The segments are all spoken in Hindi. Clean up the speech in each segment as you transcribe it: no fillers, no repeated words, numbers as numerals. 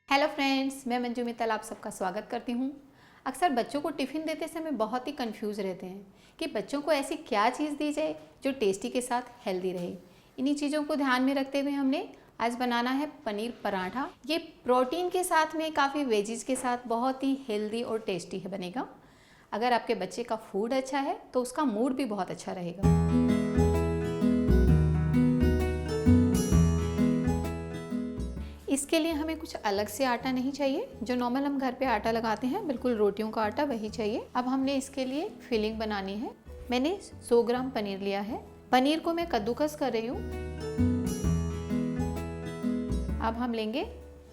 हेलो फ्रेंड्स, मैं मंजू मित्तल आप सबका स्वागत करती हूँ। अक्सर बच्चों को टिफ़िन देते समय बहुत ही कंफ्यूज रहते हैं कि बच्चों को ऐसी क्या चीज़ दी जाए जो टेस्टी के साथ हेल्दी रहे। इन्हीं चीज़ों को ध्यान में रखते हुए हमने आज बनाना है पनीर पराठा। ये प्रोटीन के साथ में काफ़ी वेजीज के साथ बहुत ही हेल्दी और टेस्टी है बनेगा। अगर आपके बच्चे का फूड अच्छा है तो उसका मूड भी बहुत अच्छा रहेगा। इसके लिए हमें कुछ अलग से आटा नहीं चाहिए। जो नॉर्मल हम घर पे आटा लगाते हैं, बिल्कुल रोटियों का आटा, वही चाहिए। अब हमने इसके लिए फिलिंग बनानी है। मैंने 100 ग्राम पनीर लिया है। पनीर को मैं कद्दूकस कर रही हूँ। अब हम लेंगे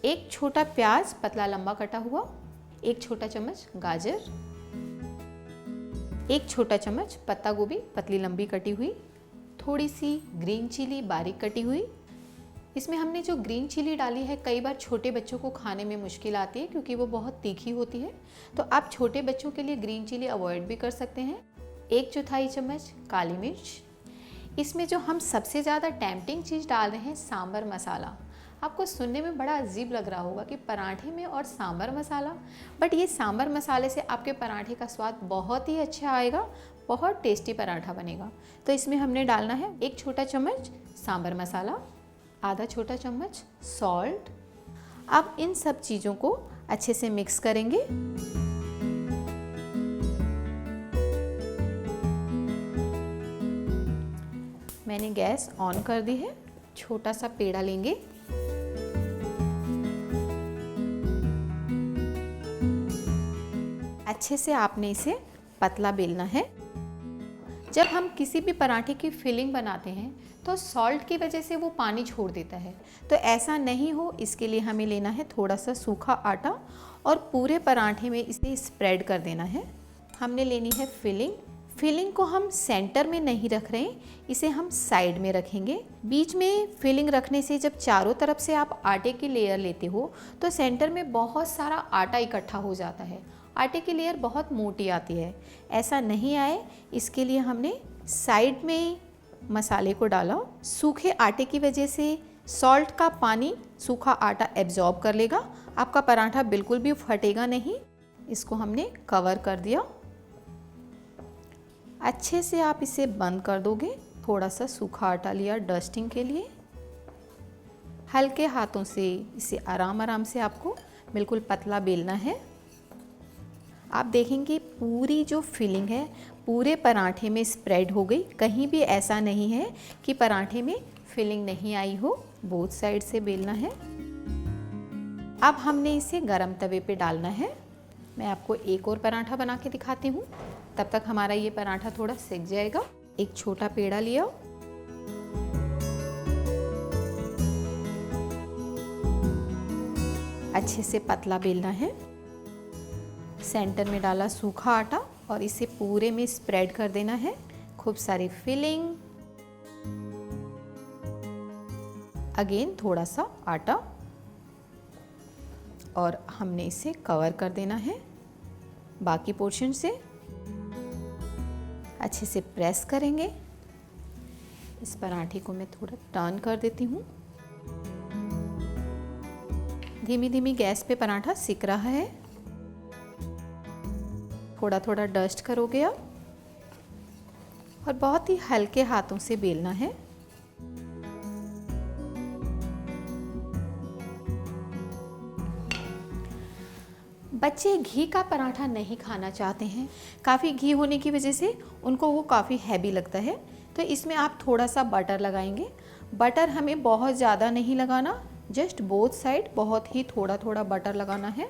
एक छोटा प्याज पतला लंबा कटा हुआ, एक छोटा चम्मच गाजर, एक छोटा चम्मच पत्ता गोभी पतली लंबी कटी हुई, थोड़ी सी ग्रीन चिली बारीक कटी हुई। इसमें हमने जो ग्रीन चिली डाली है, कई बार छोटे बच्चों को खाने में मुश्किल आती है क्योंकि वो बहुत तीखी होती है, तो आप छोटे बच्चों के लिए ग्रीन चिली अवॉइड भी कर सकते हैं। 1/4 चम्मच काली मिर्च। इसमें जो हम सबसे ज़्यादा टेम्पटिंग चीज़ डाल रहे हैं, सांभर मसाला। आपको सुनने में बड़ा अजीब लग रहा होगा कि पराठे में और सांभर मसाला, बट ये सांभर मसाले से आपके पराठे का स्वाद बहुत ही अच्छा आएगा, बहुत टेस्टी पराठा बनेगा। तो इसमें हमने डालना है 1 छोटा चम्मच सांभर मसाला, आधा छोटा चम्मच सॉल्ट। अब इन सब चीज़ों को अच्छे से मिक्स करेंगे। मैंने गैस ऑन कर दी है। छोटा सा पेड़ा लेंगे, अच्छे से आपने इसे पतला बेलना है। जब हम किसी भी पराठे की फिलिंग बनाते हैं तो सॉल्ट की वजह से वो पानी छोड़ देता है, तो ऐसा नहीं हो, इसके लिए हमें लेना है थोड़ा सा सूखा आटा और पूरे पराठे में इसे स्प्रेड कर देना है। हमने लेनी है फिलिंग को हम सेंटर में नहीं रख रहे हैं, इसे हम साइड में रखेंगे। बीच में फिलिंग रखने से जब चारों तरफ से आप आटे की लेयर लेते हो तो सेंटर में बहुत सारा आटा इकट्ठा हो जाता है, आटे की लेयर बहुत मोटी आती है। ऐसा नहीं आए, इसके लिए हमने साइड में मसाले को डाला। सूखे आटे की वजह से सॉल्ट का पानी सूखा आटा एब्जॉर्ब कर लेगा, आपका पराठा बिल्कुल भी फटेगा नहीं। इसको हमने कवर कर दिया। अच्छे से आप इसे बंद कर दोगे। थोड़ा सा सूखा आटा लिया डस्टिंग के लिए। हल्के हाथों से इसे आराम से आपको बिल्कुल पतला बेलना है। आप देखेंगे पूरी जो फिलिंग है पूरे पराठे में स्प्रेड हो गई। कहीं भी ऐसा नहीं है कि पराठे में फिलिंग नहीं आई हो, बोथ साइड से बेलना है। अब हमने इसे गरम तवे पे डालना है। मैं आपको एक और पराठा बना के दिखाती हूँ, तब तक हमारा ये पराठा थोड़ा सिक जाएगा। एक छोटा पेड़ा लिया, अच्छे से पतला बेलना है। सेंटर में डाला सूखा आटा और इसे पूरे में स्प्रेड कर देना है। खूब सारी फिलिंग, अगेन थोड़ा सा आटा और हमने इसे कवर कर देना है बाकी पोर्शन से। अच्छे से प्रेस करेंगे। इस पराठे को मैं थोड़ा टर्न कर देती हूँ। धीमी धीमी गैस पे पराठा सिक रहा है। थोड़ा थोड़ा डस्ट करोगे आप और बहुत ही हल्के हाथों से बेलना है। बच्चे घी का पराठा नहीं खाना चाहते हैं, काफ़ी घी होने की वजह से उनको वो काफ़ी हैवी लगता है, तो इसमें आप थोड़ा सा बटर लगाएंगे। बटर हमें बहुत ज़्यादा नहीं लगाना, जस्ट बोथ साइड बहुत ही थोड़ा थोड़ा बटर लगाना है।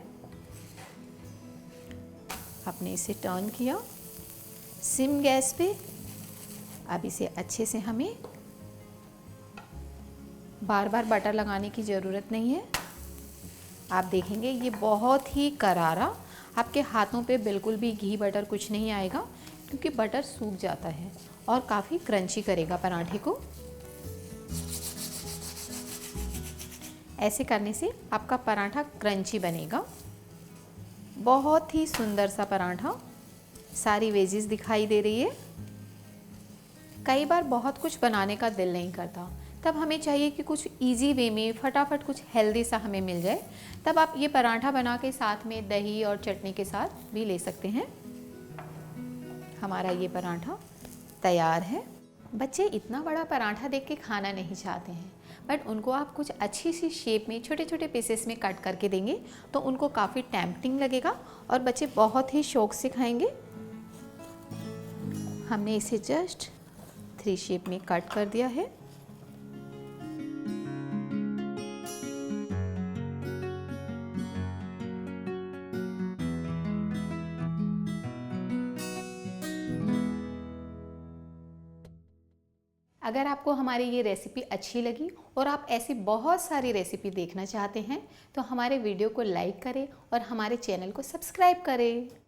आपने इसे टर्न किया सिम गैस पे। अब इसे अच्छे से, हमें बार बार बटर लगाने की ज़रूरत नहीं है। आप देखेंगे ये बहुत ही करारा, आपके हाथों पे बिल्कुल भी घी बटर कुछ नहीं आएगा क्योंकि बटर सूख जाता है और काफ़ी क्रंची करेगा पराठे को। ऐसे करने से आपका पराठा क्रंची बनेगा। बहुत ही सुंदर सा पराठा, सारी वेजीज दिखाई दे रही है। कई बार बहुत कुछ बनाने का दिल नहीं करता, तब हमें चाहिए कि कुछ इजी वे में फटाफट कुछ हेल्दी सा हमें मिल जाए, तब आप ये पराठा बना के साथ में दही और चटनी के साथ भी ले सकते हैं। हमारा ये पराठा तैयार है। बच्चे इतना बड़ा पराठा देख के खाना नहीं चाहते हैं, बट उनको आप कुछ अच्छी सी शेप में छोटे छोटे पीसेस में कट करके देंगे तो उनको काफ़ी टेम्पटिंग लगेगा और बच्चे बहुत ही शौक से खाएंगे। हमने इसे जस्ट 3 शेप में कट कर दिया है। अगर आपको हमारी ये रेसिपी अच्छी लगी और आप ऐसी बहुत सारी रेसिपी देखना चाहते हैं तो हमारे वीडियो को लाइक करें और हमारे चैनल को सब्सक्राइब करें।